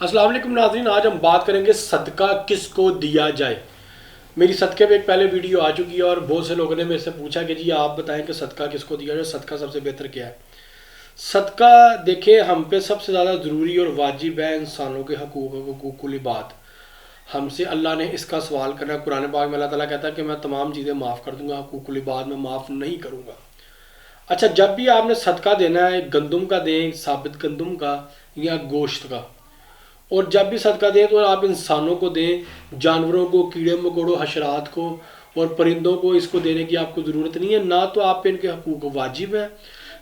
अस्सलाम वालेकुम नाज़रीन, आज हम बात करेंगे सदका किसको दिया जाए। मेरी सदक़े पे एक पहले वीडियो आ चुकी है और बहुत से लोगों ने मेरे से पूछा कि जी आप बताएं कि सदका किसको दिया जाए, सदका सबसे बेहतर क्या है। सदका देखिए हम पे सबसे ज़्यादा ज़रूरी और वाजिब है इंसानों के हकूक़ुल इबाद। हमसे अल्लाह ने इसका सवाल करना है। कुरान पाक में अल्लाह ताला कहता है कि मैं तमाम चीज़ें माफ़ कर दूंगा, हकूक़ुल इबाद में माफ़ नहीं करूँगा। अच्छा, जब भी आपने सदका देना है, गंदम का दें, साबित गंदम का या गोश्त का। और जब भी सदका दें तो आप इंसानों को दें, जानवरों को, कीड़े मकोड़ों, हशरात को और परिंदों को इसको देने की आपको ज़रूरत नहीं है। ना तो आप पे इनके हकूक़ वाजिब है,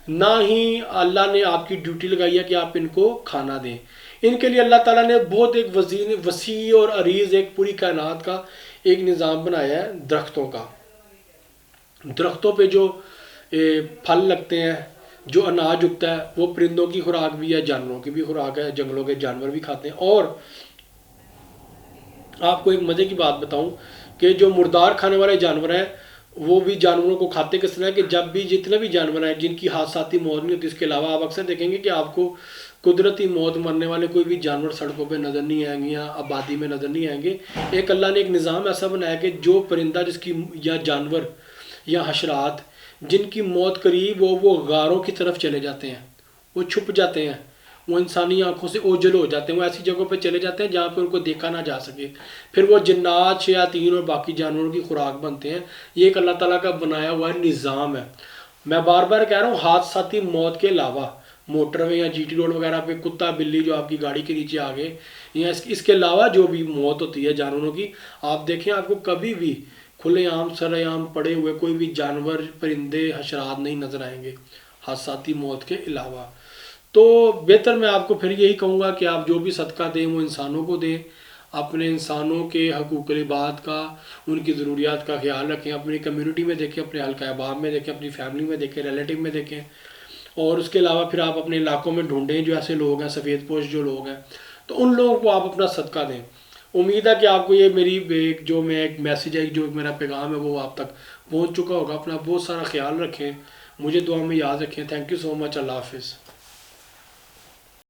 ना ही अल्लाह ने आपकी ड्यूटी लगाई है कि आप इनको खाना दें। इनके लिए अल्लाह ताला ने बहुत एक वसी और अरीज़ एक पूरी कायनात का एक निज़ाम बनाया है। दरख्तों का, दरख्तों पे जो फल लगते हैं, जो अनाज उगता है, वो परिंदों की खुराक भी है, जानवरों की भी खुराक है, जंगलों के जानवर भी खाते हैं। और आपको एक मज़े की बात बताऊं कि जो मुर्दार खाने वाले जानवर हैं वो भी जानवरों को खाते किस तरह कि जब भी जितने भी जानवर हैं जिनकी हादसाती मौत नहीं होती, इसके अलावा आप अक्सर देखेंगे कि आपको कुदरती मौत मरने वाले कोई भी जानवर सड़कों पे नज़र नहीं आएंगे या आबादी में नज़र नहीं आएंगे। एक अल्लाह ने एक निज़ाम ऐसा बनाया कि जो परिंदा जिसकी या जानवर या हशरात जिनकी मौत करीब हो वो गारों की तरफ चले जाते हैं, वो छुप जाते हैं, वो इंसानी आंखों से ओझल हो जाते हैं, वो ऐसी जगहों पे चले जाते हैं जहाँ पे उनको देखा ना जा सके। फिर वो जिन्नात, शयातीन और बाकी जानवरों की खुराक बनते हैं। ये एक अल्लाह ताला का बनाया हुआ निज़ाम है। मैं बार बार कह रहा हूँ, हादसाती मौत के अलावा मोटरवे या जीटी रोड वगैरह पे कुत्ता बिल्ली जो आपकी गाड़ी के नीचे आ गए या इसके अलावा जो भी मौत होती है जानवरों की, आप देखें आपको कभी भी खुलेआम सरेआम पड़े हुए कोई भी जानवर, परिंदे, हशरात नहीं नज़र आएंगे हादसाती मौत के अलावा। तो बेहतर मैं आपको फिर यही कहूँगा कि आप जो भी सदका दें वो इंसानों को दें, अपने इंसानों के हकूक़ुल इबाद का, उनकी ज़रूरियात का ख्याल रखें। अपनी कम्युनिटी में देखें, अपने हल्का अहबाब में देखें, अपनी फैमिली में देखें, रिलेटिव में देखें। और उसके अलावा फिर आप अपने इलाकों में ढूंढें जो ऐसे लोग हैं, सफ़ेद पोश जो लोग हैं, तो उन लोगों को आप अपना सदका दें। उम्मीद है कि आपको ये मेरी एक मैसेज है, जो मेरा पैगाम है वो आप तक पहुंच चुका होगा। अपना बहुत सारा ख्याल रखें, मुझे दुआ में याद रखें। Thank you so much. अल्लाह हाफिज़।